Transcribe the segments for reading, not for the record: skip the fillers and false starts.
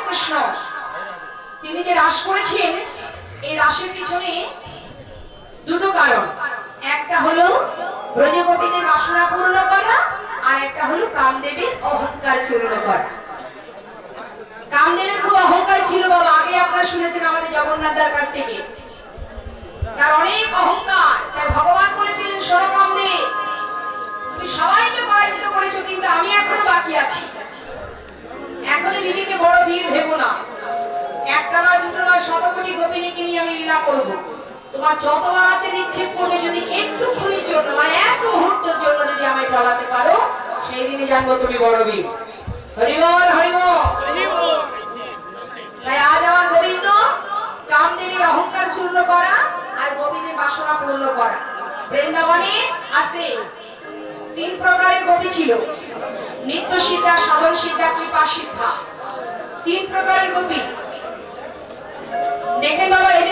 কৃষ্ণ তিনি যে রাস করেছেন, এই রাসের পিছনে দুটো কারণ। একটা হলো ব্রজগোপীদের বাসনা পূর্ণ করা, আর একটা হলো কামদেবের অহংকার চূর্ণ করা। কামদেবের খুব অহংকার ছিল বাবা, আগে আপনারা শুনেছেন আমাদের জগন্নাথ দার কাছ থেকে। তার অনেক অহংকার, তাই ভগবান বলেছিলেন, শোনো কামদেব, তুমি সবাইকে পরাজিত করেছো, কিন্তু আমি এখনো বাকি আছি। এখনো নিজেকে বড় বীর ভেবো না। একটা নয়, দুটো নয়, 100 কোটি গোপিনীকে নিয়ে আমি লীলা করবো। তোমার যতবার আছে নিক্ষেপ করবে, যদি একটুখানির জন্য, মানে এক মুহূর্তের জন্য যদি আমি টলাতে পারো, সেই দিনে জানবো তুমি বড় বীর। হরি বল, হরি বল। তাই আজ আমার গোবিন্দ কামদেবের অহংকার চূর্ণ করা আর গোবিন্দের বাসনা পূর্ণ করা। বৃন্দাবনে আসতে 3 প্রকারের গোপী ছিল: নিত্য সিদ্ধা, সাধন সিদ্ধা, কৃপা সিদ্ধা। 3 প্রকারের গোপী। দেখেন বাবা, এই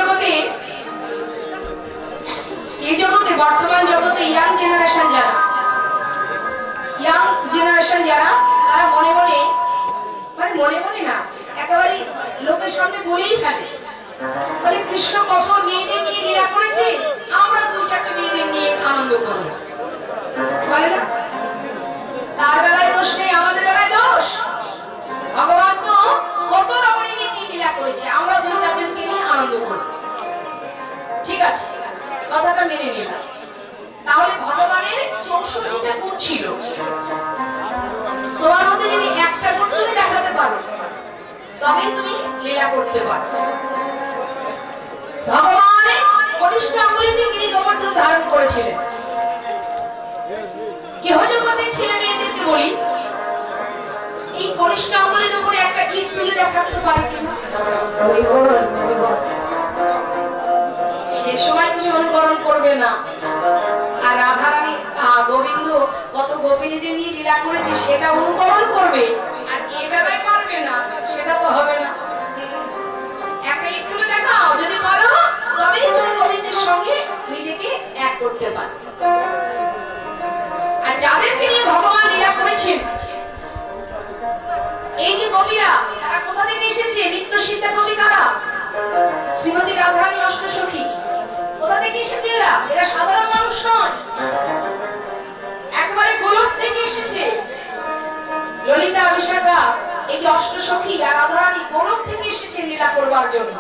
জগতে বর্তমান জগতে ইয়াং জেনারেশন যারা, তারা মনে মনে, মানে মনে মনে না, একেবারে লোকের সামনে বলেই ফেলে, বলে কৃষ্ণ কত মেয়েদের নিয়ে লীলা করেছে, আমরা 2-4 মেয়েদের নিয়ে আনন্দ করবো, বলে না? তার বেলায় দোষ নেই, আমাদের বেলায় দোষ। ভগবান তো কত রমণীকে নিয়ে লীলা করেছে, আমরা 2-4 জনকে নিয়ে আনন্দ করবো। ঠিক আছে, কথাটা মেনে নিলাম। তাহলে ভগবানের 64টা গুণ ছিল, তোমার মধ্যে যদি একটা গুণ তুমি দেখাতে পারো, তবে তুমি লীলা করতে পারো। ভগবান কনিষ্ঠ আঙ্গুলিতে গিরি গোবর্ধন ধারণ করেছিলেন। কেহজগতের ছেলে মেয়েদেরকে বলি, এই কনিষ্ঠ আঙ্গুলের উপরে একটা ইট তুলে দেখাতে পারে কিনা? সে সময় তুমি অনুকরণ করবে না। আর রাধারানী গোবিন্দ কত গোপিনীদের নিয়ে লীলা করেছে, সেটা অনুকরণ করবে, আর এ বেলায় পারবে না, সেটা তো হবে না। একটা ইট তুলে দেখাও, যদি পারো তবেই তুমি গোবিন্দের সঙ্গে নিজেকে এক করতে পারবে। আর যাদেরকে নিয়ে ভগবান লীলা করেছেন, এই যে গোপীরা, তারা কোথা থেকে এসেছে? নিত্য সিদ্ধা গোপী কারা? শ্রীমতী রাধারানী অষ্টসখী। কোথা থেকে এসেছে এরা? এরা সাধারণ মানুষ নয়, একেবারে গোলক থেকে এসেছে। ললিতা, বিশাখা, এই যে অষ্টসখী আর রাধারানী গোলক থেকে এসেছে লীলা করবার জন্য।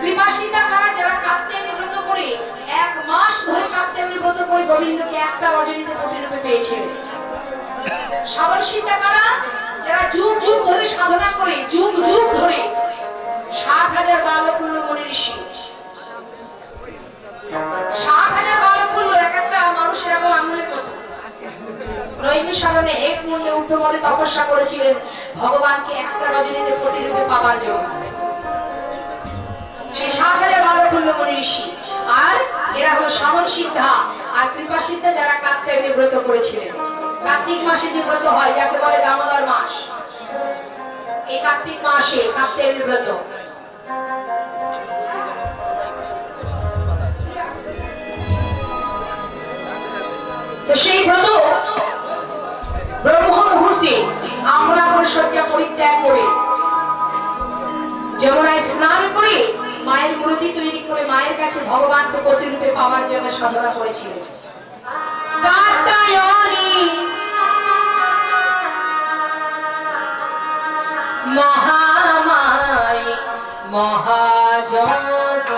কৃপা সিদ্ধা কারা? যারা কাত্যায়নী ব্রত করে 1 মাস ধরে কাত্যায়নী ব্রত করে গোবিন্দকে একটা রজনীতে প্রতিরূপে পেয়েছিলেন। সাধন সিদ্ধা কারা? যারা যুগ যুগ ধরে সাধনা করে, যুগ যুগ ধরে 60,000 বালকুল্য মনি ঋষি, 60,000 বালকুল্য, এক একটা মানুষের এমন আঙুলের মতো। রৈমি সাধনে এক মুন্ডে ঊর্ধ্বমদে তপস্যা করেছিলেন ভগবানকে একটা রজনীতে প্রতিরূপে পাওয়ার জন্য। সেই 60,000 বালকুল্য মনি ঋষি। আর এরা হলো সাধন সিদ্ধা আর কৃপা সিদ্ধা, যারা কাত্যায়নী ব্রত করেছিলেন। কার্তিক মাসে যে ব্রত হয়, যাকে বলে দামোদর মাস, এই কার্তিক মাসে কাত্যায়নী ব্রত। তো সেই ব্রত ব্রহ্ম মুহূর্তে আমরা শয্যা পরিত্যাগ করে যমুনায় স্নান করে মায়ের মূর্তি তৈরি করে মায়ের কাছে ভগবানকে প্রতিরূপে পাওয়ার জন্য সাধনা করেছিলেন। কাত্যায়নী মহামায় মহাজগৎ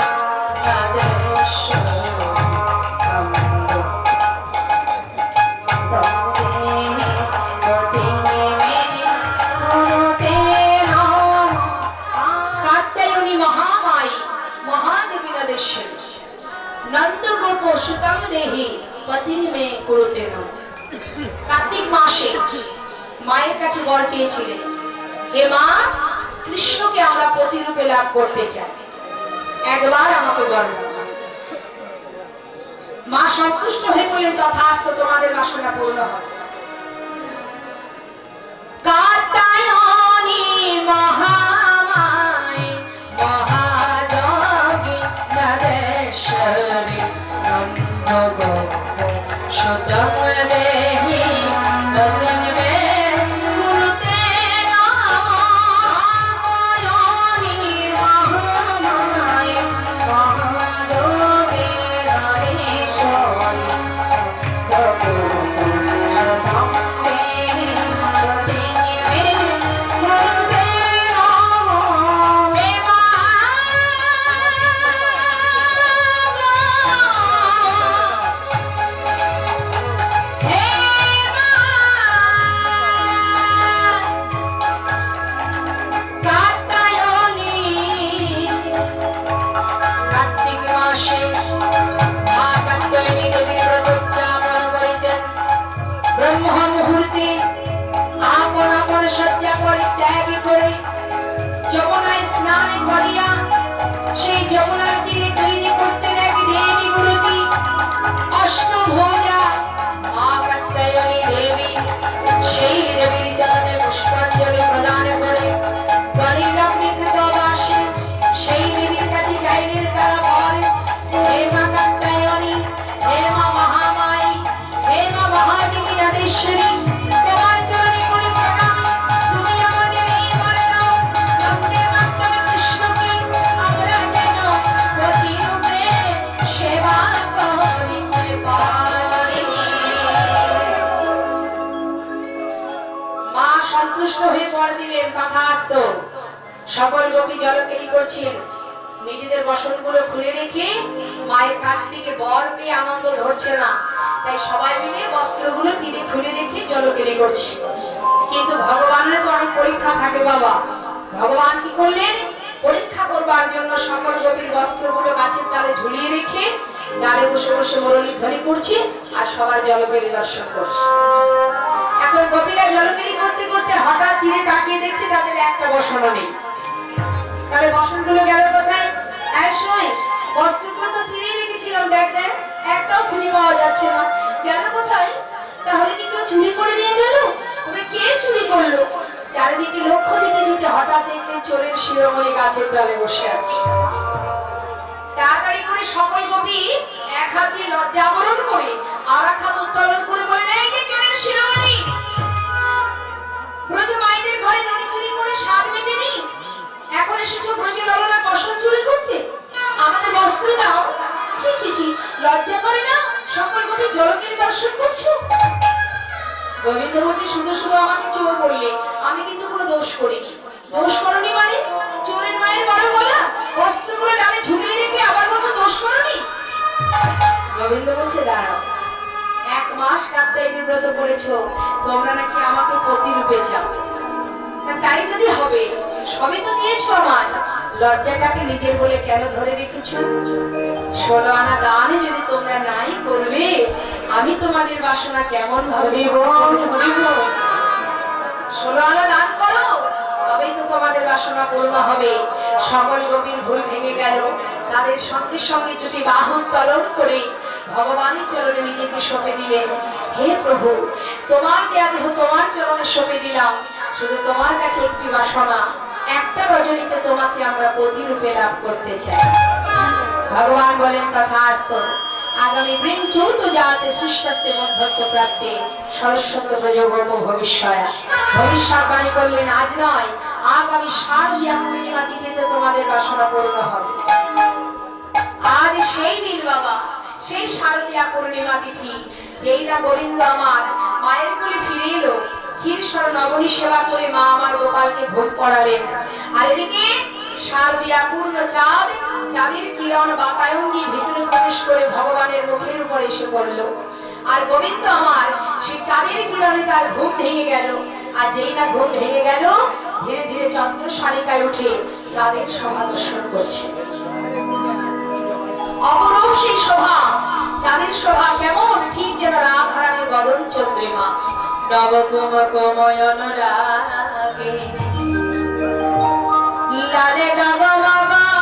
কার্তিক মাসে মায়ের কাছে বর চেয়েছিলেন, হে মা, কৃষ্ণকে আমরা প্রতিরূপে লাভ করতে চাই, একবার আমাকে বর দাও। মা সন্তুষ্ট হয়ে বললেন, তথাস্তু, তোমাদের বাসনা পূর্ণ হবে। কাত্যায়নী মহামায় মহাযোগী নরেশ্বরী নন্দগোপ সুতং দেহি তরঙ্গে গুরুতে নমঃ। সন্তুষ্ট হয়ে বর দিলেন, তথাস্তু। সকল গোপী জলকেলি করছেন, নিজেদের বসনগুলো খুলে রেখে মায়ের কাছ থেকে বর পেয়ে আনন্দ ধরছে না, তাই সবাই মিলে বস্ত্রগুলো তীরে খুলে রেখে জলকেলি করছে। কিন্তু ভগবানের তো অনেক পরীক্ষা থাকে বাবা। ভগবান কি করলেন, পরীক্ষা করবার জন্য সকল গোপীর বস্ত্রগুলো গাছের ডালে ঝুলিয়ে রেখে ডালে বসে বসে মুরলী ধ্বনি করছে আর সবার জলকেলি দর্শন করছে। এখন গোপীরা জলকেলি করতে করতে হঠাৎ তীরে তাকিয়ে দেখছে তাদের একটা বসনও নেই। তাহলে বসনগুলো গেল কোথায়? বস্ত্রগুলো তো তীরে রেখেছিলাম, দেখ দেখ একটাও খুঁজে পাওয়া যাচ্ছে না, গেল কোথায়? তাহলে কি কেউ চুরি করে নিয়ে গেল? তবে কে চুরি করলো? চারিদিকে লক্ষ্য দিতে দিতে হঠাৎ দেখলেন চোরের শিরোমণি গাছের ডালে বসে আছে। তাড়াতাড়ি করে সকল গোপী এক হাত দিয়ে লজ্জা আবরণ করে আর এক হাত উত্তোলন করে বলেন, এই যে চোরের শিরোমণি, ব্রজ মায়েদের ঘরে ননি চুরি করে স্বাদ মেটেনি, এখন এসেছো ব্রজে ললনা বসন চুরি করতে? আমাদের বস্ত্র দাও। ছি ছি ছি, লজ্জা করে না? সকল গোপী জলকেলি দর্শন করছো। গোবিন্দ বলছে, শুধু শুধু আমাকে চোর বললে, আমি কিন্তু কোনো দোষ করিনি। দোষ করনি মানে? চোরের মায়ের বড় গলা, বস্ত্রগুলো ডালে ঝুলিয়ে রেখে আবার বলছো দোষ করনি? গোবিন্দ বলছে, দাঁড়াও, 1 মাস কাত্তায়নী বিব্রত করেছো, তোমরা নাকি আমাকে পতি রূপে চাও। তাই যদি হবে, সবই তো দিয়েছো আমায়, লজ্জাটাকে নিজের বলে কেন ধরে রেখেছো? 16 আনা দানে যদি তোমরা নাই করবে, আমি তোমাদের বাসনা কেমন ভাবে 16 আনা দান করো, তবেই তো তোমাদের বাসনা পূর্ণ হবে। সকল গোপীর ভুল ভেঙে গেল। তাদের সঙ্গে সঙ্গে যদি বাহু উত্তোলন করে ভগবানের চরণে নিজেকে সঁপে দিলেন। হে প্রভু, তোমার দেয়া দেহ তোমার চরণে সঁপে দিলাম, শুধু তোমার কাছে একটি বাসনা, একটা রজনীতে তোমাকে আমরা পতি রূপে লাভ করতে চাই। ভগবান বলেন, তথাস্তু। আগামী বৃং চৌত জাতে সৃষ্টার্থে মধ্যত্ব প্রাপ্তে সরস্বত প্রযোগম ভবিষ্যয়া। ভবিষ্যৎবাণী করলেন, আজ নয়, আগামী শারদীয়া পূর্ণিমা তিথিতে তোমাদের বাসনা পূর্ণ হবে। আজ সেই দিন বাবা, সেই শারদীয়া পূর্ণিমা তিথি, যেই না গোবিন্দ আমার মায়ের কোলে ফিরে এলো, ক্ষীরসর নবনী সেবা করে মা আমার গোপালকে ঘুম পড়ালেন। আর এদিকে শারদীয়া পূর্ণ চাঁদ, চাঁদের কিরণ বাতায়ন দিয়ে ভিতরে প্রবেশ করে ভগবানের মুখের উপর এসে পড়ল। আর গোবিন্দ আমার সেই চাঁদের কিরণে তার ঘুম ভেঙে গেল। আর যেই না ঘুম ভেঙে গেল, ধীরে ধীরে চন্দ্র সারিকায় উঠে চাঁদের শোভা দর্শন করছে। অপরূপ সেই শোভা, চাঁদের শোভা কেমন, ঠিক যেন রাধারানীর বদন চন্দ্রিমা। নবকুম কোময়ন রাগে লালে গগমারে,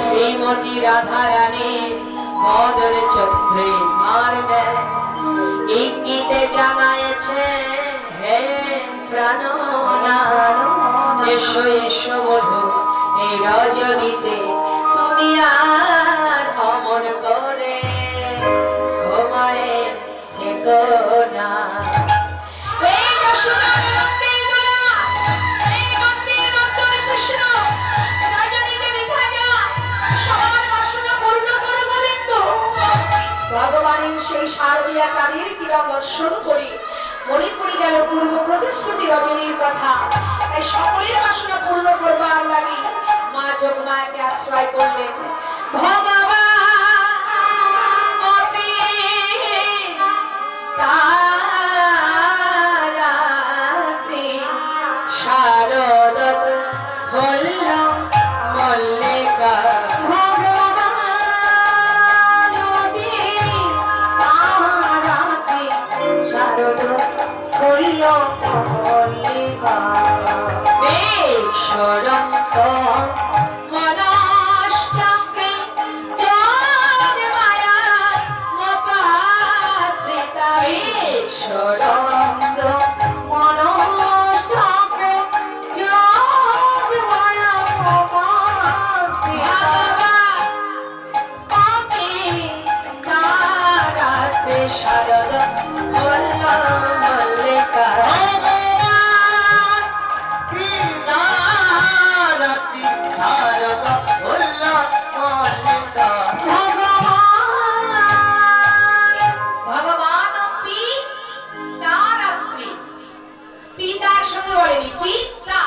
শ্রীমতী রাধারানীর বদন চন্দ্রে মারলে ইঙ্গিতে জানায়েছে, হে প্রাণনাথ, এসো এসো বধূ এই রজনীতে, তুমি আর অমর করে ঘুমায়ে থেকো না। এই যশোদার মন্দির দোলা, এই মন্দির মন্দিরে কৃষ্ণ রজনীতে বিধা যা, সবার বাসনা পূর্ণ করো গোবিন্দ। ভগবানের সেই শারদীয়া চাঁদের কিরণ দর্শন করে মনে পড়ে গেল পূর্ব প্রতিশ্রুতি রজনীর কথা। তাই সকলের বাসনা পূর্ণ করবার লাগি মা যোগমায়াকে আশ্রয় করলেন। ভগবান শারদত হল মল্লিকা, শারদ হইল মল্লিকা, বেশরন্ত মনশ্চক্রে যোগ মায়া মপাশ্রিতা, বেশরন্ত মনশ্চক্রে যোগ মায়া মপাশ্রিতা, শারদ হল মল্লিকা। ভগবান সঙ্গে বলেনি কি না